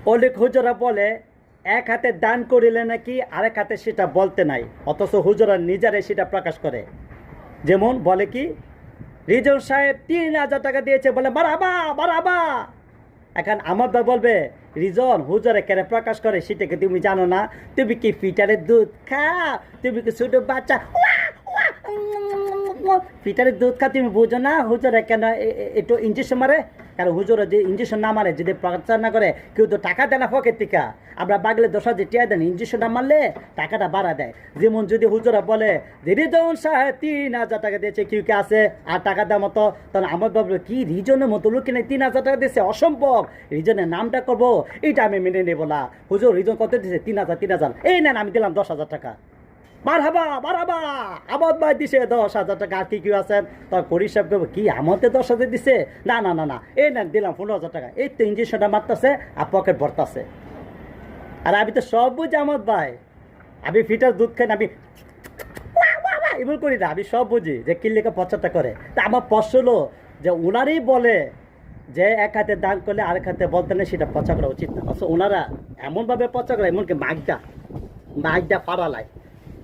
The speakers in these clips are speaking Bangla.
অনেক হুজুরা বলে এক হাতে দান করিলে নাকি আরেক হাতে সেটা বলতে নাই, অথচ হুজুরা নিজেরাই সেটা প্রকাশ করে। যেমন বলে কি, রিজন সাহেব ৩,০০০ টাকা দিয়েছে, বলে মারহাবা মারহাবা। এখন আমার দা বলবে, রিজন হুজুরে কেন প্রকাশ করে সেটাকে তুমি জানো না? তুমি কি ফিটারের দুধ খাও? তুমি কি ছোট বাচ্চা ফিটারের দুধ খা, তুমি বুঝো না হুজুরে কেন একটু ইঞ্জেকশন মারে? কারণ হুজুরা যে ইঞ্জেকশন না মারে, যদি প্রচার না করে, কেউ তো টাকা দেয় না পকেট থেকে। আমরা বাগলে 10,000 টাকা দেন, ইঞ্জেকশন না মারলে টাকাটা বাড়া দেয়। যেমন যদি হুজুরা বলে যে রিজন সাহেব ৩,০০০ টাকা দিয়েছে, কেউ কে আছে আর টাকা দেওয়ার মতো, তখন আমার ভাবলো কি রিজনের মতো লোক কিনা ৩,০০০ টাকা দিয়েছে, অসম্ভব। রিজনের নামটা করবো, এইটা আমি মেনে নেবো না। হুজুর রিজন কত দিয়েছে? ৩,০০০। এই নেন, আমি দিলাম 10,000 টাকা। মারহাবা মারহাবা, আমার ভাই দিছে 10,000 টাকা। আর কি কেউ আছেন? তখন করির সাহেব করবো কি আমাদের 10,000 দিছে? না না না না, এই নেন দিলাম 15,000 টাকা। এই তো ইঞ্জেকশনটা মারতেছে আর পকেট ভরতাছে। আর আমি তো সব বুঝি আমার ভাই, আমি ফিটার দুধ খাই না, আমি এমন করি না, আমি সব বুঝি যে কিল্লিকে পচারটা করে। তা আমার প্রশ্ন হলো যে ওনারই বলে যে এক হাতে দান করলে আরেক হাতে বলতে নেই, সেটা পচা করা উচিত না। অথচ ওনারা এমনভাবে পচা করে, এমনকি মাইকটা পাড়ালায়,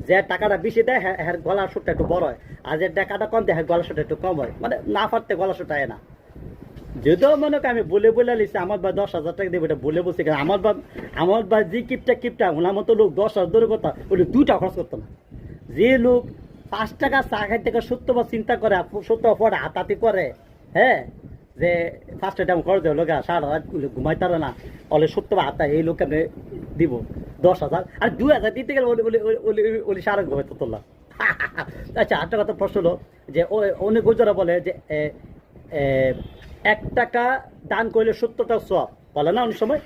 যে টাকাটা বেশি দেয় হ্যাঁ গলার সুরটা একটু বড় হয়, আর যে টাকাটা কম দেয় হ্যাঁ গলার সুরটা একটু কম হয়, মানে না পারতে গলার সুরটা হয় না। যদিও মনে করি আমি বলে লিখছি আমার ভাই 10,000 টাকা দেবে, এটা বলে বলছি। কারণ আমার ভাই যে কিপটা ওনার মতো লোক 10,000 দূরের কথা, ওটা 2 টাকা খরচ করতো না। যে লোক 5 টাকা চা খাই থেকে 70 চিন্তা করে, 70 পরে হাতাহাতি করে, হ্যাঁ, যে ফার্স্ট টাইম করে দেবো লোক সারা রাত ঘুমাই তারা না, অলে 70 হাতা, এই লোক আমি দিব 10,000। আর 2,000 দিতে গেলে ওলি সারা ঘুমাইতো তোলা। আচ্ছা, আরেকটা কথা প্রশ্ন হলো যে অনেক গুজরা বলে যে 1 টাকা দান করলে 70টা সওয়াব বলে না অনেক সময়।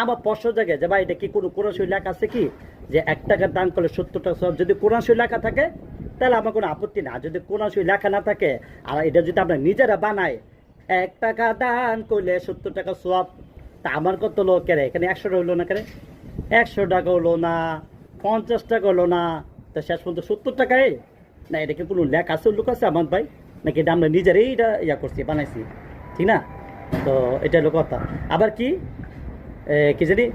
আমার প্রশ্ন জাগে যে ভাই, এটা কি কোনো কোরআন শরীফ লেখা আছে কি যে 1 টাকা দান করলে 70টা সওয়াব? যদি কোরআন শরীফ লেখা থাকে তাহলে আমার কোনো আপত্তি না। যদি কোরআন শরীফ লেখা না থাকে আর এটা যদি আমরা নিজেরা বানাই, 1 টাকা দান করলে 70 টাকা সওয়াব, তা আমার কত লোক কেড়ে এখানে 100 টাকা হলো না, কেড়ে 100 টাকা হলো না, 50 টাকা হলো না, তো শেষ পর্যন্ত 70 টাকায় না। এটা কি কোনো লেখা আছে, লোক আছে আমার ভাই? নাকি এটা আমরা নিজেরাই এটা করছি, বানাইছি, ঠিক না? তো এটা হলো কথা। আবার কি কি জানি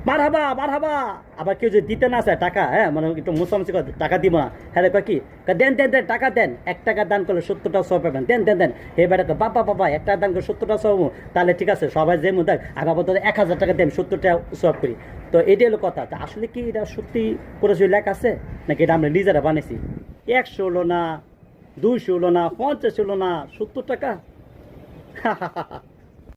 মারহাবা মারহাবা, আবার কেউ যদি দিতে না চায় টাকা, হ্যাঁ, মানে একটু মোসামসি করে টাকা দিব না, হ্যাঁ কয় কি দেন দেন দেন টাকা দেন, 1 টাকা দান করলে 70টা সওয়াব পাবেন, দেন দেন দেন। হে বেটা বাবা 1 টাকা দান করে 70টা সওয়াব, তাহলে ঠিক আছে সবাই যে দেখ, আর বাবা তো 1,000 টাকা দেন 70টা সওয়াব করি। তো এটাই হলো কথা। তা আসলে কি এটা সত্যি করে লেখা আছে নাকি এটা আমরা নিজেরা বানাইছি? 100 হলো না, 200 হলো না, 50 হলো না, 70 টাকা।